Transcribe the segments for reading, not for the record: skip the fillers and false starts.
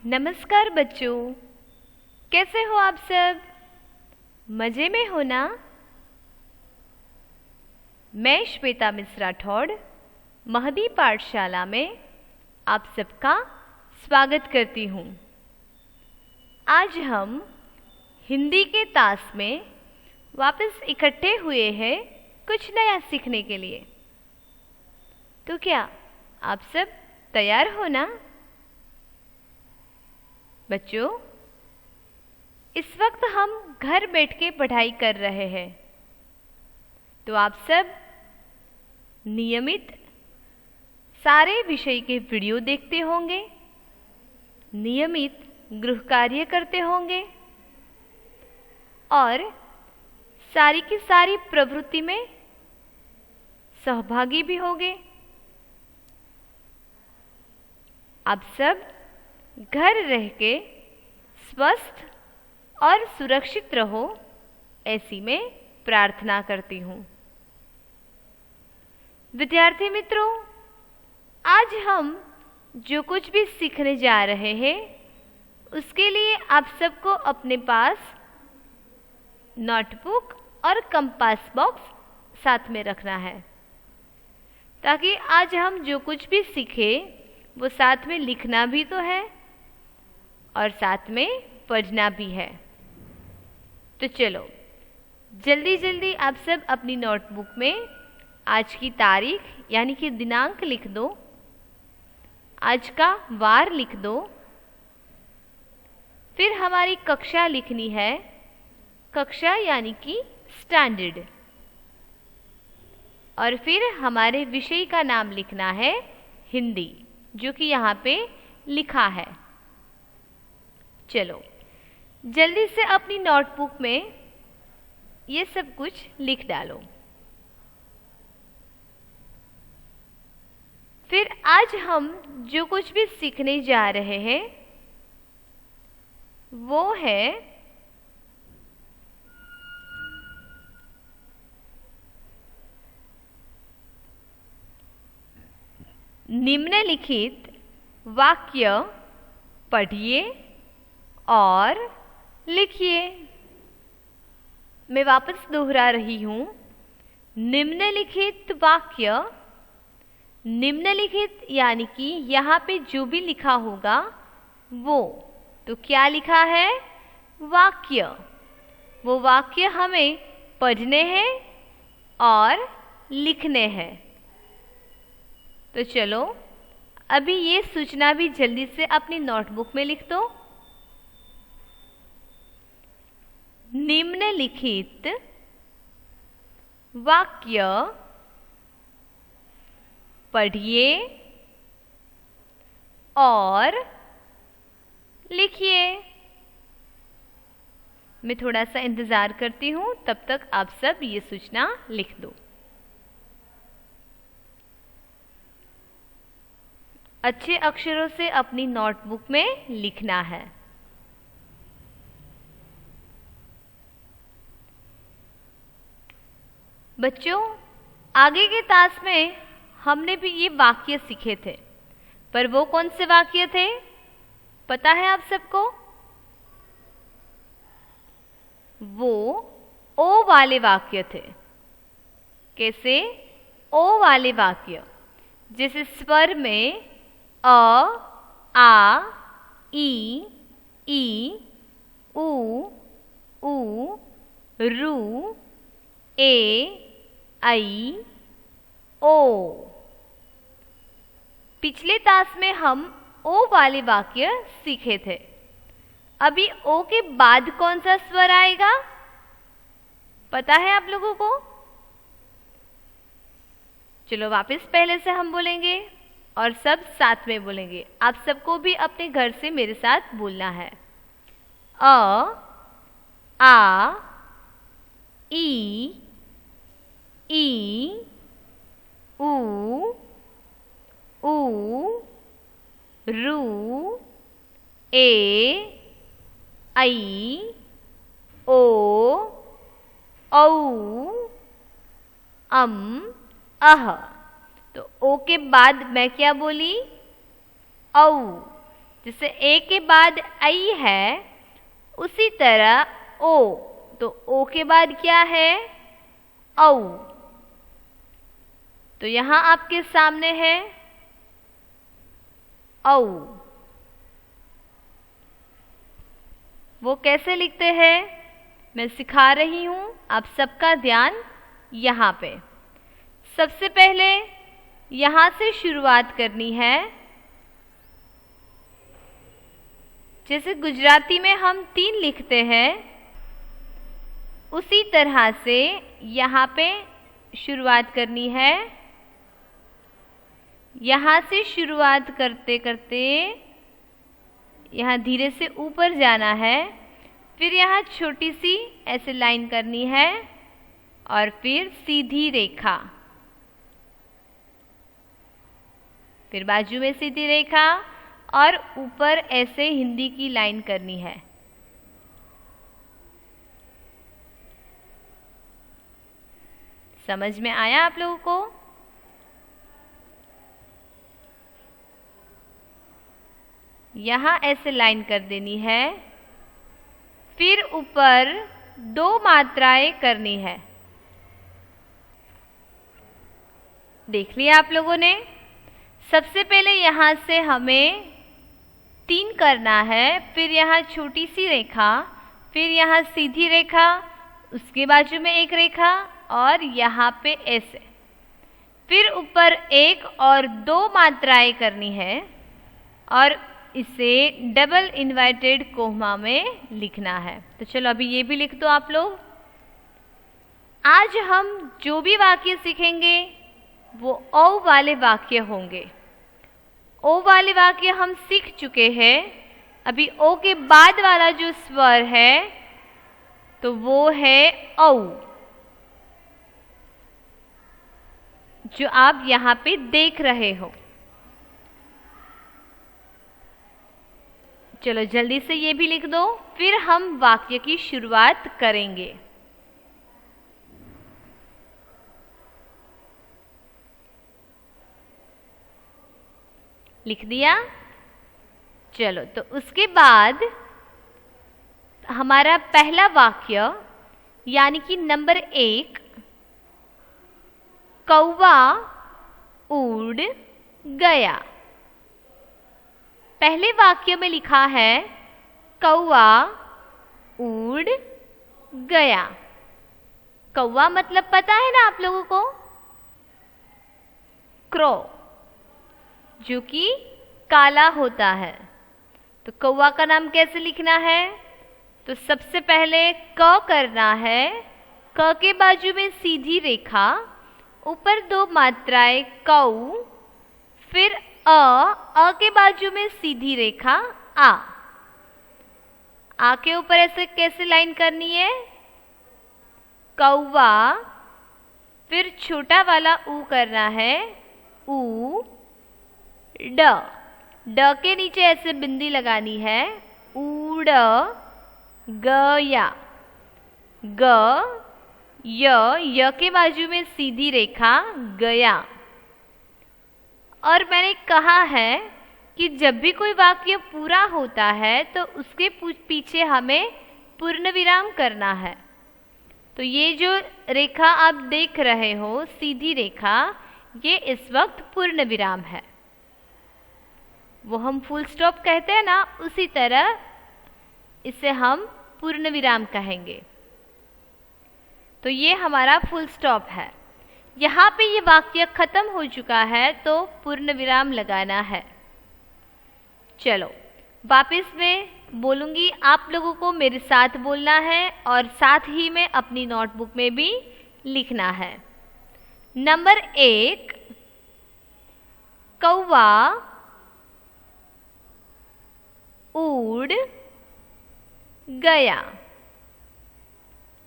नमस्कार बच्चों, कैसे हो आप सब? मज़े में हो ना? मैं श्वेता मिश्रा राठौड़ महदी पाठशाला में आप सबका स्वागत करती हूँ। आज हम हिंदी के तास में वापस इकट्ठे हुए हैं कुछ नया सीखने के लिए। तो क्या आप सब तैयार हो ना? बच्चों, इस वक्त हम घर बैठ के पढ़ाई कर रहे हैं, तो आप सब नियमित सारे विषय के वीडियो देखते होंगे, नियमित गृह कार्य करते होंगे और सारी की सारी प्रवृत्ति में सहभागी भी होंगे। आप सब घर रह के स्वस्थ और सुरक्षित रहो, ऐसी मैं प्रार्थना करती हूँ। विद्यार्थी मित्रों, आज हम जो कुछ भी सीखने जा रहे हैं उसके लिए आप सबको अपने पास नोटबुक और कंपास बॉक्स साथ में रखना है, ताकि आज हम जो कुछ भी सीखें वो साथ में लिखना भी तो है और साथ में पढ़ना भी है। तो चलो जल्दी जल्दी आप सब अपनी नोटबुक में आज की तारीख यानी कि दिनांक लिख दो, आज का वार लिख दो, फिर हमारी कक्षा लिखनी है, कक्षा यानी कि स्टैंडर्ड, और फिर हमारे विषय का नाम लिखना है हिंदी, जो कि यहाँ पे लिखा है। चलो जल्दी से अपनी नोटबुक में ये सब कुछ लिख डालो। फिर आज हम जो कुछ भी सीखने जा रहे हैं वो है निम्नलिखित वाक्य पढ़िए और लिखिए। मैं वापस दोहरा रही हूँ, निम्नलिखित वाक्य, निम्नलिखित यानी कि यहाँ पे जो भी लिखा होगा वो, तो क्या लिखा है? वाक्य। वो वाक्य हमें पढ़ने हैं और लिखने हैं। तो चलो अभी ये सूचना भी जल्दी से अपनी नोटबुक में लिख दो। निम्नलिखित वाक्य पढ़िए और लिखिए। मैं थोड़ा सा इंतज़ार करती हूँ, तब तक आप सब ये सूचना लिख दो। अच्छे अक्षरों से अपनी नोटबुक में लिखना है। बच्चों, आगे के तास में हमने भी ये वाक्य सीखे थे, पर वो कौन से वाक्य थे पता है आप सबको? वो ओ वाले वाक्य थे। कैसे? ओ वाले वाक्य, जैसे स्वर में अ, आ, ई, उ, रू, ए, आई, ओ। पिछले तास में हम ओ वाले वाक्य सीखे थे। अभी ओ के बाद कौन सा स्वर आएगा पता है आप लोगों को? चलो वापस पहले से हम बोलेंगे और सब साथ में बोलेंगे। आप सबको भी अपने घर से मेरे साथ बोलना है। अ, आ, ई, उ, रू, ए, आई, ओ, औ, अह। तो ओ के बाद मैं क्या बोली? औ। जैसे ए के बाद आई है, उसी तरह ओ, तो ओ के बाद क्या है? औ। तो यहां आपके सामने है औ। वो कैसे लिखते हैं मैं सिखा रही हूं, आप सबका ध्यान यहां पे। सबसे पहले यहां से शुरुआत करनी है। जैसे गुजराती में हम 3 लिखते हैं, उसी तरह से यहाँ पे शुरुआत करनी है। यहाँ से शुरुआत करते करते यहाँ धीरे से ऊपर जाना है, फिर यहाँ छोटी सी ऐसे लाइन करनी है और फिर सीधी रेखा, फिर बाजू में सीधी रेखा और ऊपर ऐसे हिंदी की लाइन करनी है। समझ में आया आप लोगों को? यहां ऐसे लाइन कर देनी है, फिर ऊपर 2 मात्राएं करनी है। देख लिया आप लोगों ने? सबसे पहले यहां से हमें 3 करना है, फिर यहाँ छोटी सी रेखा, फिर यहाँ सीधी रेखा, उसके बाजू में एक रेखा और यहाँ पे ऐसे, फिर ऊपर 1 और 2 मात्राएं करनी है और इसे डबल इन्वर्टेड कोमा में लिखना है। तो चलो अभी ये भी लिख दो आप लोग। आज हम जो भी वाक्य सीखेंगे वो औ वाले वाक्य होंगे। ओ वाले वाक्य हम सीख चुके हैं। अभी ओ के बाद वाला जो स्वर है तो वो है औ, जो आप यहां पे देख रहे हो। चलो जल्दी से ये भी लिख दो, फिर हम वाक्य की शुरुआत करेंगे। लिख दिया? चलो, तो उसके बाद हमारा पहला वाक्य यानी कि नंबर 1, कौवा उड़ गया। पहले वाक्य में लिखा है कौवा उड़ गया। कौवा मतलब पता है ना आप लोगों को? क्रो, जो कि काला होता है। तो कौवा का नाम कैसे लिखना है? तो सबसे पहले क करना है, क के बाजू में सीधी रेखा, ऊपर 2 मात्राएं कौ, फिर अ के बाजू में सीधी रेखा आ के ऊपर ऐसे कैसे लाइन करनी है? कौवा, फिर छोटा वाला ऊ करना है, ऊ, ड के नीचे ऐसे बिंदी लगानी है, उड़ गया। ग, य के बाजू में सीधी रेखा, गया। और मैंने कहा है कि जब भी कोई वाक्य पूरा होता है तो उसके पीछे हमें पूर्ण विराम करना है। तो ये जो रेखा आप देख रहे हो, सीधी रेखा, ये इस वक्त पूर्ण विराम है। वो हम फुल स्टॉप कहते हैं ना, उसी तरह इसे हम पूर्ण विराम कहेंगे। तो ये हमारा फुल स्टॉप है। यहाँ पे ये वाक्य खत्म हो चुका है तो पूर्ण विराम लगाना है। चलो वापस मैं बोलूँगी, आप लोगों को मेरे साथ बोलना है और साथ ही में अपनी नोटबुक में भी लिखना है। नंबर 1, कौवा उड़ गया।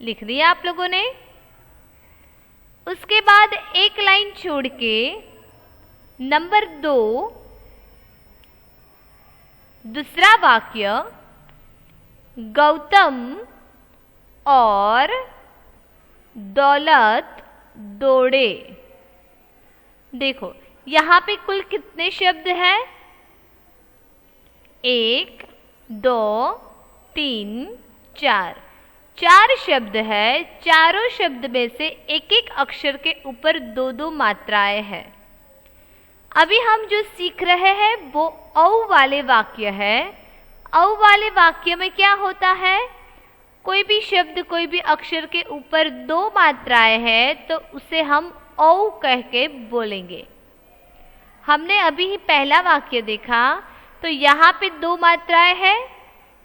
लिख दिया आप लोगों ने? उसके बाद एक लाइन छोड़ के नंबर 2, दूसरा वाक्य, गौतम और दौलत दौड़े। देखो यहाँ पे कुल कितने शब्द हैं? 1 2 3 4 4 शब्द है। चारों शब्द में से एक एक अक्षर के ऊपर 2-2 मात्राएं हैं। अभी हम जो सीख रहे हैं वो औ वाले वाक्य है। औ वाले वाक्य में क्या होता है, कोई भी शब्द कोई भी अक्षर के ऊपर 2 मात्राएं हैं तो उसे हम औ कह के बोलेंगे। हमने अभी ही पहला वाक्य देखा तो यहाँ पे 2 मात्राएं हैं,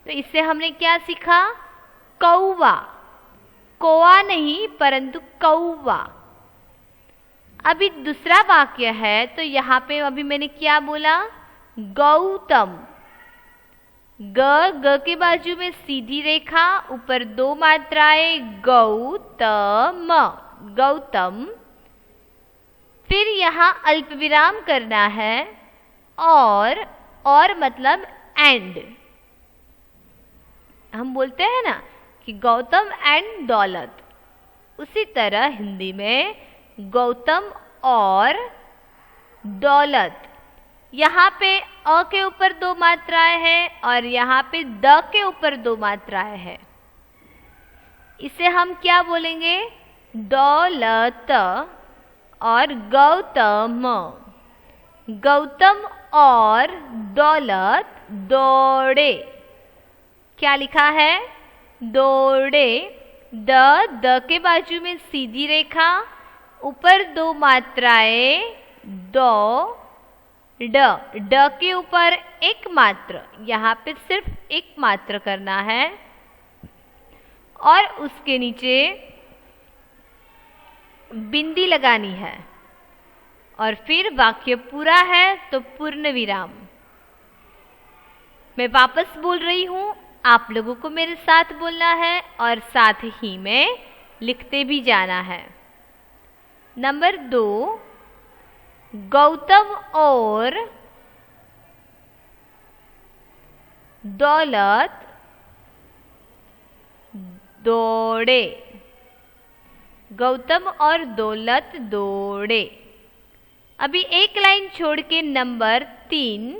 तो इससे हमने क्या सीखा, कौवा। कोआ नहीं परंतु कौवा। अभी दूसरा वाक्य है तो यहाँ पे अभी मैंने क्या बोला, गौतम। ग के बाजू में सीधी रेखा, ऊपर 2 मात्राएं, गौतम गौतम। फिर यहाँ अल्प विराम करना है, और मतलब एंड। हम बोलते हैं ना कि गौतम एंड दौलत, उसी तरह हिंदी में गौतम और दौलत। यहाँ पे अ के ऊपर 2 मात्राएं हैं और यहाँ पे द के ऊपर 2 मात्राएं हैं। इसे हम क्या बोलेंगे, दौलत और गौतम। गौतम और दौलत दौड़े। क्या लिखा है, दौड़े। द के बाजू में सीधी रेखा, ऊपर 2 मात्राएं, दो। ड के ऊपर 1 मात्र, यहाँ पे सिर्फ 1 मात्र करना है और उसके नीचे बिंदी लगानी है और फिर वाक्य पूरा है तो पूर्ण विराम। मैं वापस बोल रही हूँ, आप लोगों को मेरे साथ बोलना है और साथ ही में लिखते भी जाना है। नंबर 2, गौतम और दौलत दौड़े। गौतम और दौलत दौड़े। अभी एक लाइन छोड़ के नंबर 3,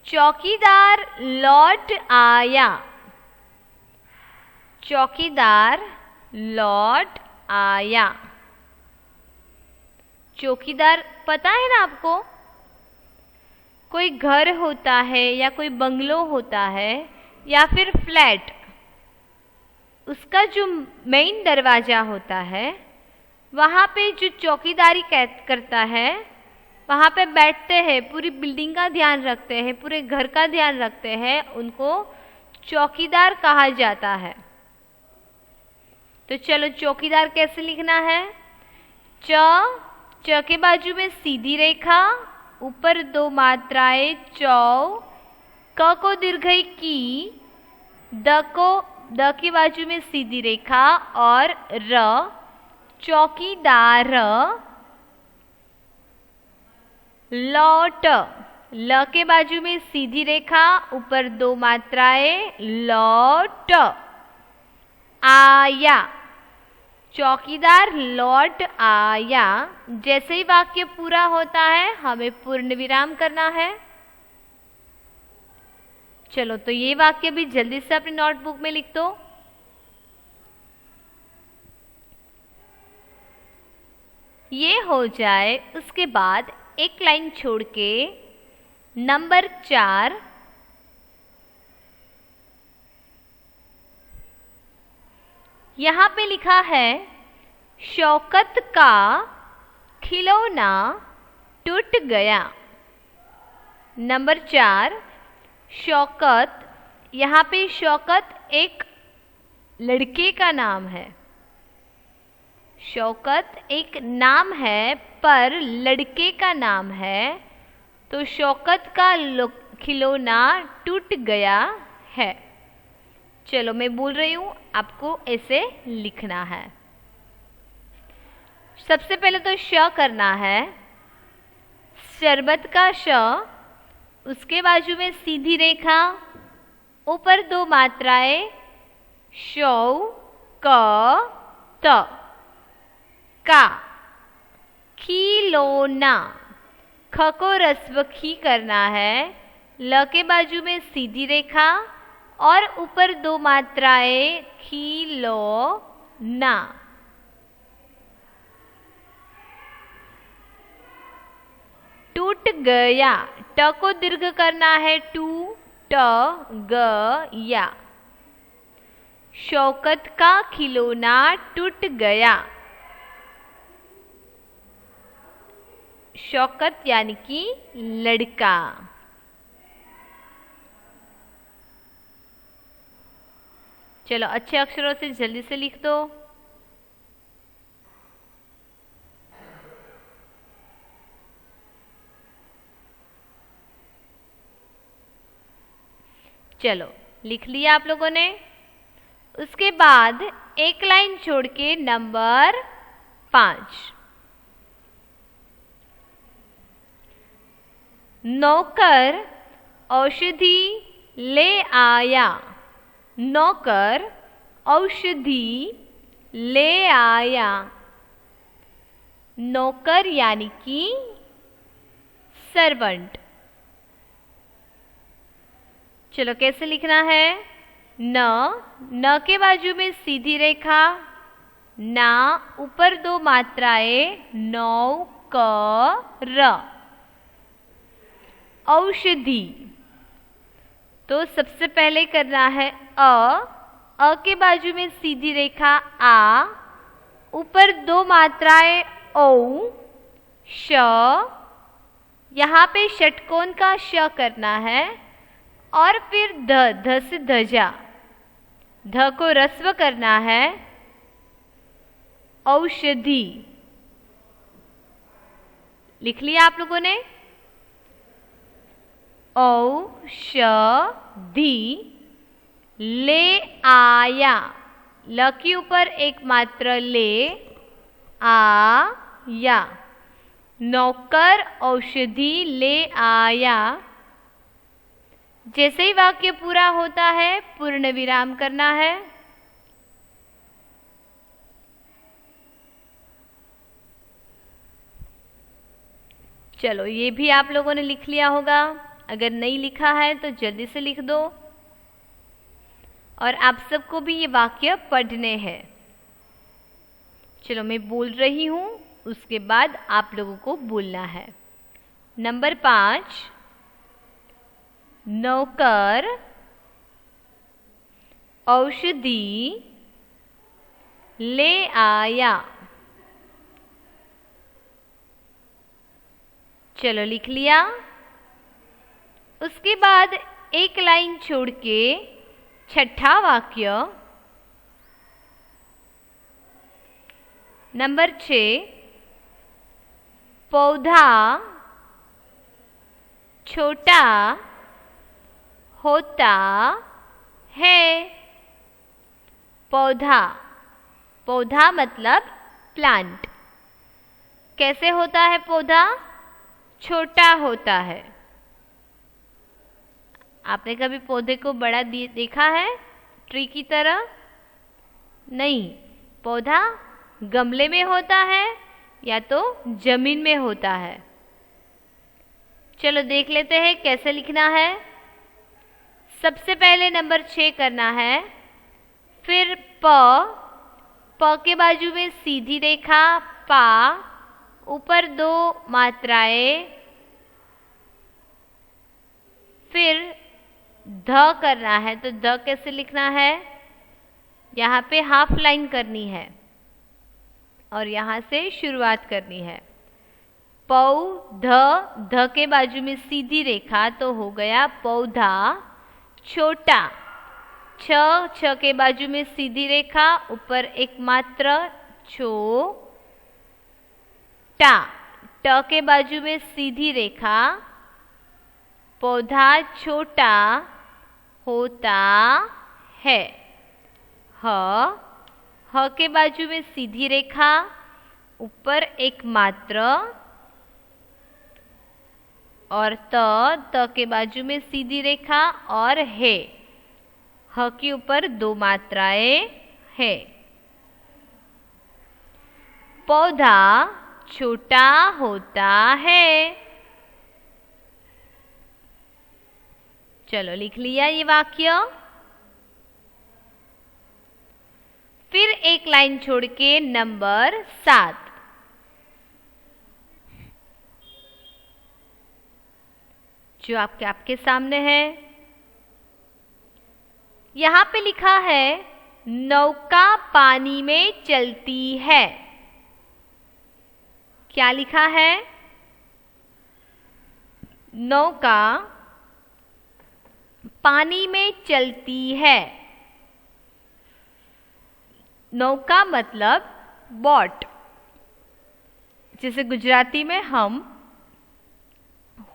चौकीदार लौट आया। चौकीदार लौट आया। चौकीदार पता है ना आपको, कोई घर होता है या कोई बंगलो होता है या फिर फ्लैट, उसका जो मेन दरवाजा होता है वहाँ पे जो चौकीदारी करता है, वहाँ पे बैठते हैं, पूरी बिल्डिंग का ध्यान रखते हैं, पूरे घर का ध्यान रखते हैं, उनको चौकीदार कहा जाता है। तो चलो चौकीदार कैसे लिखना है, च के बाजू में सीधी रेखा, ऊपर 2 मात्राएं, चौ। क को दीर्घई की, द की बाजू में सीधी रेखा और र। चौकीदार लौट, ल के बाजू में सीधी रेखा, ऊपर 2 मात्राएं, लौट आया। चौकीदार लौट आया। जैसे ही वाक्य पूरा होता है हमें पूर्ण विराम करना है। चलो तो ये वाक्य भी जल्दी से अपनी नोटबुक में लिख दो। ये हो जाए उसके बाद एक लाइन छोड़ के नंबर 4, यहाँ पे लिखा है शौकत का खिलौना टूट गया। नंबर 4, शौकत। यहाँ पे शौकत एक लड़के का नाम है। शौकत एक नाम है पर लड़के का नाम है, तो शौकत का खिलौना टूट गया है। चलो मैं बोल रही हूँ, आपको ऐसे लिखना है। सबसे पहले तो श करना है, शरबत का श, उसके बाजू में सीधी रेखा, ऊपर 2 मात्राएं, शौ क त, का। खिलौना, ख को रस्व खी करना है, ल के बाजू में सीधी रेखा और ऊपर दो मात्राएं खी लो ना। टूट गया, ट को दीर्घ करना है, टू ट ग या। शौकत का खिलौना टूट गया। शौकत यानी कि लड़का। चलो अच्छे अक्षरों से जल्दी से लिख दो। चलो लिख लिया आप लोगों ने। उसके बाद एक लाइन छोड़ के नंबर 5, नौकर औषधि ले आया। नौकर औषधि ले आया। नौकर यानी कि सर्वेंट। चलो कैसे लिखना है? न के बाजू में सीधी रेखा, ना ऊपर दो मात्राएं नौ क र। औषधि तो सबसे पहले करना है अ के बाजू में सीधी रेखा आ, ऊपर दो मात्राएं औ श, यहाँ पे षटकोण का श करना है और फिर ध से ध्वजा, ध को रस्व करना है, औषधि। लिख लिया आप लोगों ने? औषधि ले आया, ल के ऊपर एक मात्र ले, आया। नौकर औषधि ले आया। जैसे ही वाक्य पूरा होता है पूर्ण विराम करना है। चलो ये भी आप लोगों ने लिख लिया होगा। अगर नहीं लिखा है तो जल्दी से लिख दो। और आप सबको भी ये वाक्य पढ़ने हैं। चलो मैं बोल रही हूं, उसके बाद आप लोगों को बोलना है। नंबर 5, नौकर औषधि ले आया। चलो लिख लिया। उसके बाद एक लाइन छोड़ के छठा वाक्य, नंबर 6, पौधा छोटा होता है। पौधा, पौधा मतलब प्लांट। कैसे होता है पौधा? छोटा होता है। आपने कभी पौधे को बड़ा देखा है ट्री की तरह? नहीं, पौधा गमले में होता है या तो जमीन में होता है। चलो देख लेते हैं कैसे लिखना है। सबसे पहले नंबर 6 करना है, फिर प के बाजू में सीधी रेखा, पा, ऊपर दो मात्राएं, फिर ध करना है। तो ध कैसे लिखना है? यहाँ पे हाफ लाइन करनी है और यहाँ से शुरुआत करनी है। ध के बाजू में सीधी रेखा तो हो गया पौधा छोटा। छ के बाजू में सीधी रेखा, ऊपर एक मात्र छो टा। ट के बाजू में सीधी रेखा, पौधा छोटा होता है। ह के बाजू में सीधी रेखा, ऊपर एक मात्र, और त के बाजू में सीधी रेखा और है। ह के ऊपर दो मात्राएं है। पौधा छोटा होता है। चलो लिख लिया ये वाक्य। फिर एक लाइन छोड़ के नंबर 7, जो आपके सामने है। यहां पे लिखा है नौका पानी में चलती है। क्या लिखा है? नौका पानी में चलती है। नौका मतलब बोट, जिसे गुजराती में हम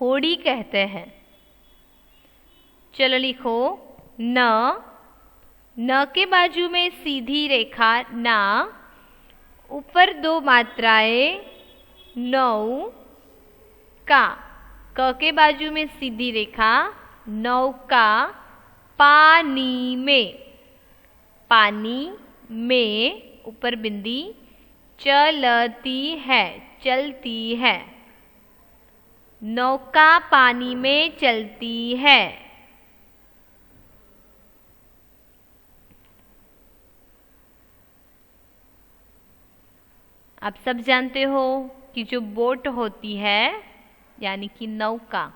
होड़ी कहते हैं। चलो लिखो न के बाजू में सीधी रेखा ना, ऊपर 2 मात्राएं नौ का, क के बाजू में सीधी रेखा, नौका पानी में, पानी में ऊपर बिंदी, चलती है, चलती है। नौका पानी में चलती है। आप सब जानते हो कि जो बोट होती है यानी कि नौका,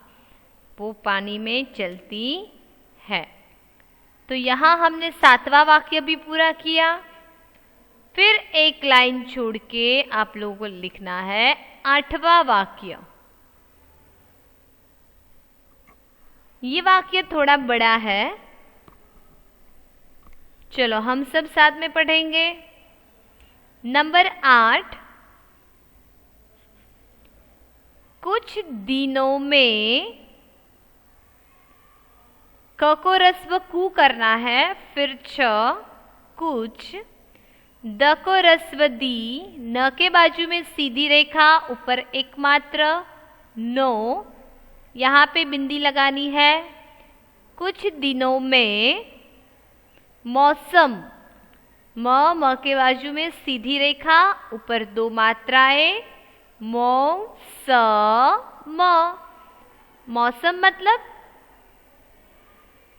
वो पानी में चलती है। तो यहाँ हमने 7वां वाक्य भी पूरा किया। फिर एक लाइन छोड़ के आप लोगों को लिखना है 8वां वाक्य। ये वाक्य थोड़ा बड़ा है, चलो हम सब साथ में पढ़ेंगे। नंबर 8, कुछ दिनों में, क को रस्व कु करना है, फिर छ, कुछ, द को रस्व दी, न के बाजू में सीधी रेखा, ऊपर एक मात्र, नो, यहाँ पे बिंदी लगानी है। कुछ दिनों में, मौसम, म के बाजू में सीधी रेखा, ऊपर 2 मात्राएं, मौसम मतलब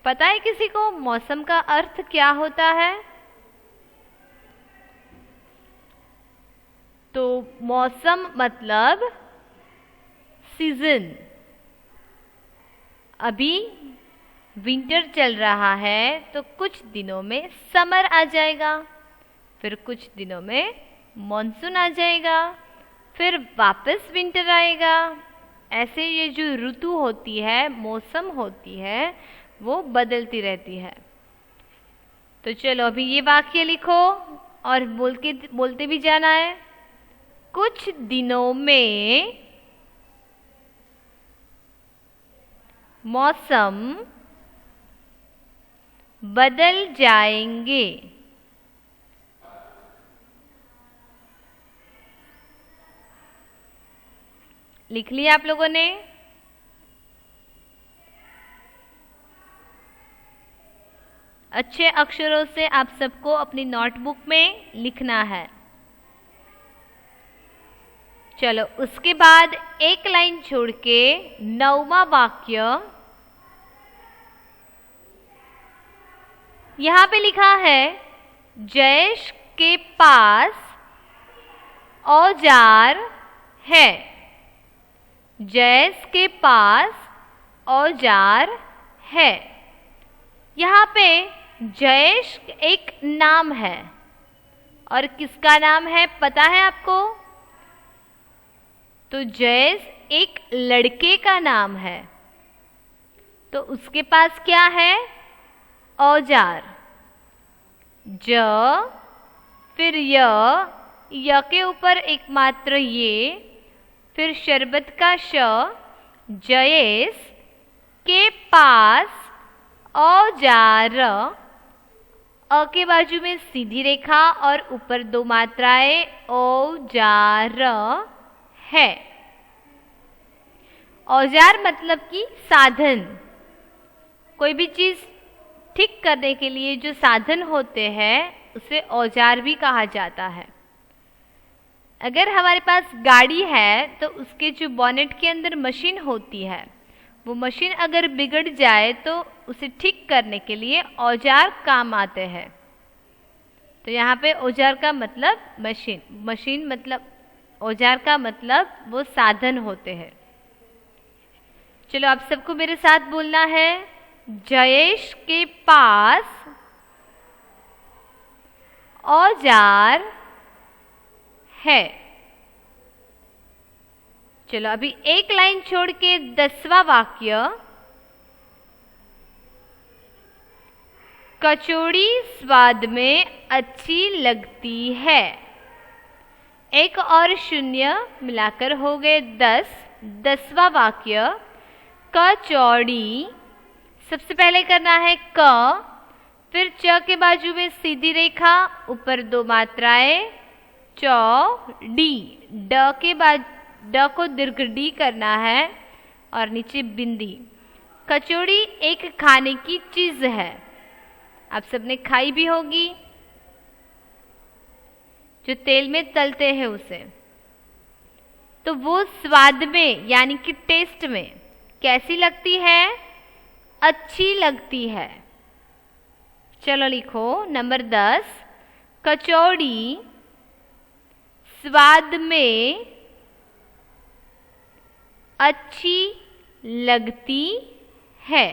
पता है किसी को मौसम का अर्थ क्या होता है? तो मौसम मतलब सीजन। अभी विंटर चल रहा है तो कुछ दिनों में समर आ जाएगा, फिर कुछ दिनों में मॉनसून आ जाएगा, फिर वापस विंटर आएगा। ऐसे ये जो ऋतु होती है, मौसम होती है, वो बदलती रहती है। तो चलो अभी ये वाक्य लिखो और बोलते भी जाना है। कुछ दिनों में मौसम बदल जाएंगे। लिख लिया आप लोगों ने? अच्छे अक्षरों से आप सबको अपनी नोटबुक में लिखना है। चलो उसके बाद एक लाइन छोड़ के 9वां वाक्य, यहां पे लिखा है जयेश के पास औजार है। जयेश के पास औजार है। यहाँ पे जयेश एक नाम है और किसका नाम है पता है आपको? तो जयेश एक लड़के का नाम है, तो उसके पास क्या है? औजार। ज, फिर य के ऊपर एक मात्र ये, फिर शरबत का श, जयेश के पास औजार, अ के बाजू में सीधी रेखा और ऊपर 2 मात्राएं, औजार है। औजार मतलब कि साधन। कोई भी चीज ठीक करने के लिए जो साधन होते हैं उसे औजार भी कहा जाता है। अगर हमारे पास गाड़ी है तो उसके जो बॉनेट के अंदर मशीन होती है वो मशीन अगर बिगड़ जाए तो उसे ठीक करने के लिए औजार काम आते हैं। तो यहाँ पे औजार का मतलब मशीन, मशीन मतलब औजार का मतलब वो साधन होते हैं। चलो आप सबको मेरे साथ बोलना है, जयेश के पास औजार है। चलो अभी एक लाइन छोड़ के 10वां वाक्य, कचौड़ी स्वाद में अच्छी लगती है। एक और शून्य मिलाकर हो गए 10। 10वां वाक्य, कचौड़ी, सबसे पहले करना है क, फिर च के बाजू में सीधी रेखा, ऊपर 2 मात्राएं, चौड़ी, ड के बाद ड को दीर्घ डी करना है और नीचे बिंदी। कचौड़ी एक खाने की चीज है, आप सबने खाई भी होगी, जो तेल में तलते हैं उसे। तो वो स्वाद में यानी कि टेस्ट में कैसी लगती है? अच्छी लगती है। चलो लिखो नंबर 10, कचौड़ी स्वाद में अच्छी लगती है।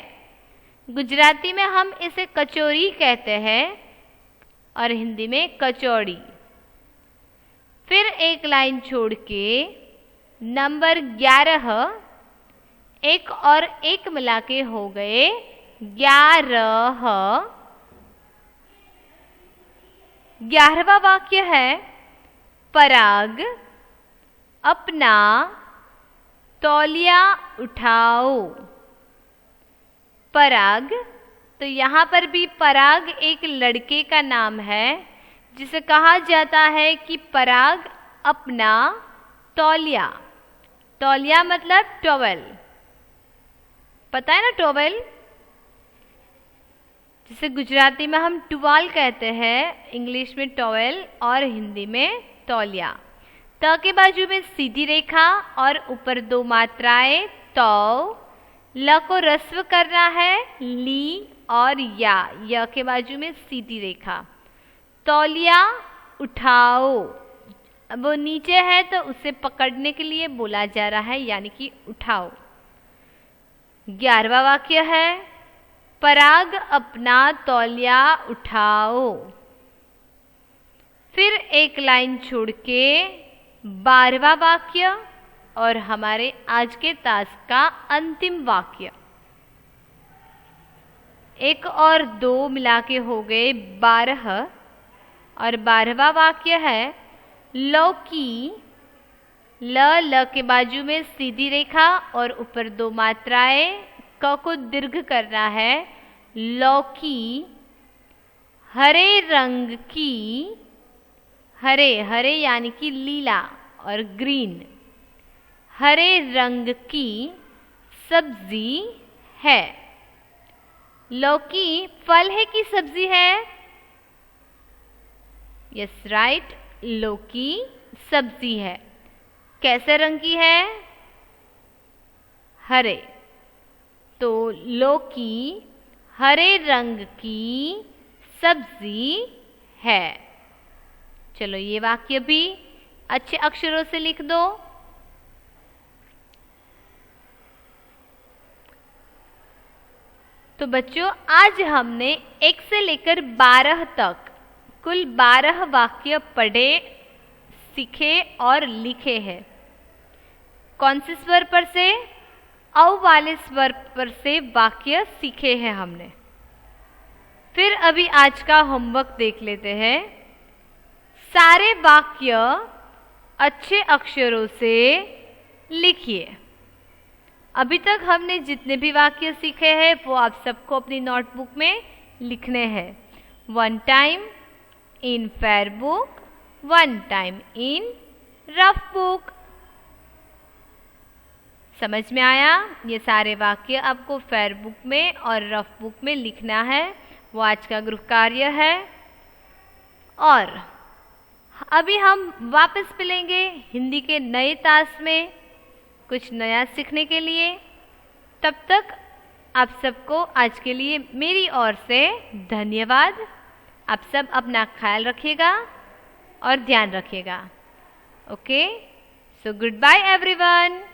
गुजराती में हम इसे कचौरी कहते हैं और हिंदी में कचौड़ी। फिर एक लाइन छोड़ के नंबर 11, एक और एक मिला के हो गए 11। 11वां वाक्य है, पराग अपना तौलिया उठाओ। पराग, तो यहाँ पर भी पराग एक लड़के का नाम है जिसे कहा जाता है कि पराग अपना तौलिया। तौलिया मतलब टॉवेल, पता है ना टॉवेल, जिसे गुजराती में हम टुवाल कहते हैं, इंग्लिश में टॉवेल और हिंदी में तौलिया। त के बाजू में सीधी रेखा और ऊपर 2 मात्राएं, तौ। ल को रस्व करना है, ली और या, य के बाजू में सीधी रेखा। तौलिया उठाओ, अब वो नीचे है तो उसे पकड़ने के लिए बोला जा रहा है, यानी कि उठाओ। 11वां वाक्य है, पराग अपना तौलिया उठाओ। फिर एक लाइन छोड़ के 12वां वाक्य और हमारे आज के टास्क का अंतिम वाक्य। 1 और 2 मिला के हो गए 12 और 12वां वाक्य है, लौकी। ल के बाजू में सीधी रेखा और ऊपर 2 मात्राएं, क को दीर्घ करना है, लौकी हरे रंग की, हरे हरे यानी कि लीला और ग्रीन, हरे रंग की सब्जी है। लौकी फल है कि सब्जी है? यस राइट, लौकी सब्जी है। कैसे रंग की है? हरे। तो लौकी हरे रंग की सब्जी है। चलो ये वाक्य भी अच्छे अक्षरों से लिख दो। तो बच्चों, आज हमने 1 से लेकर 12 तक कुल 12 वाक्य पढ़े, सीखे और लिखे हैं। कौन से स्वर पर से? औ वाले स्वर पर से वाक्य सीखे हैं हमने। फिर अभी आज का होमवर्क देख लेते हैं। सारे वाक्य अच्छे अक्षरों से लिखिए। अभी तक हमने जितने भी वाक्य सीखे हैं वो आप सबको अपनी नोटबुक में लिखने हैं। 1 time in fair book, 1 time in rough book. समझ में आया? ये सारे वाक्य आपको फेयर बुक में और रफ बुक में लिखना है। वो आज का गृह कार्य है। और अभी हम वापस मिलेंगे हिंदी के नए तास में कुछ नया सीखने के लिए। तब तक आप सबको आज के लिए मेरी ओर से धन्यवाद। आप सब अपना ख्याल रखिएगा और ध्यान रखिएगा। Okay, so good bye everyone.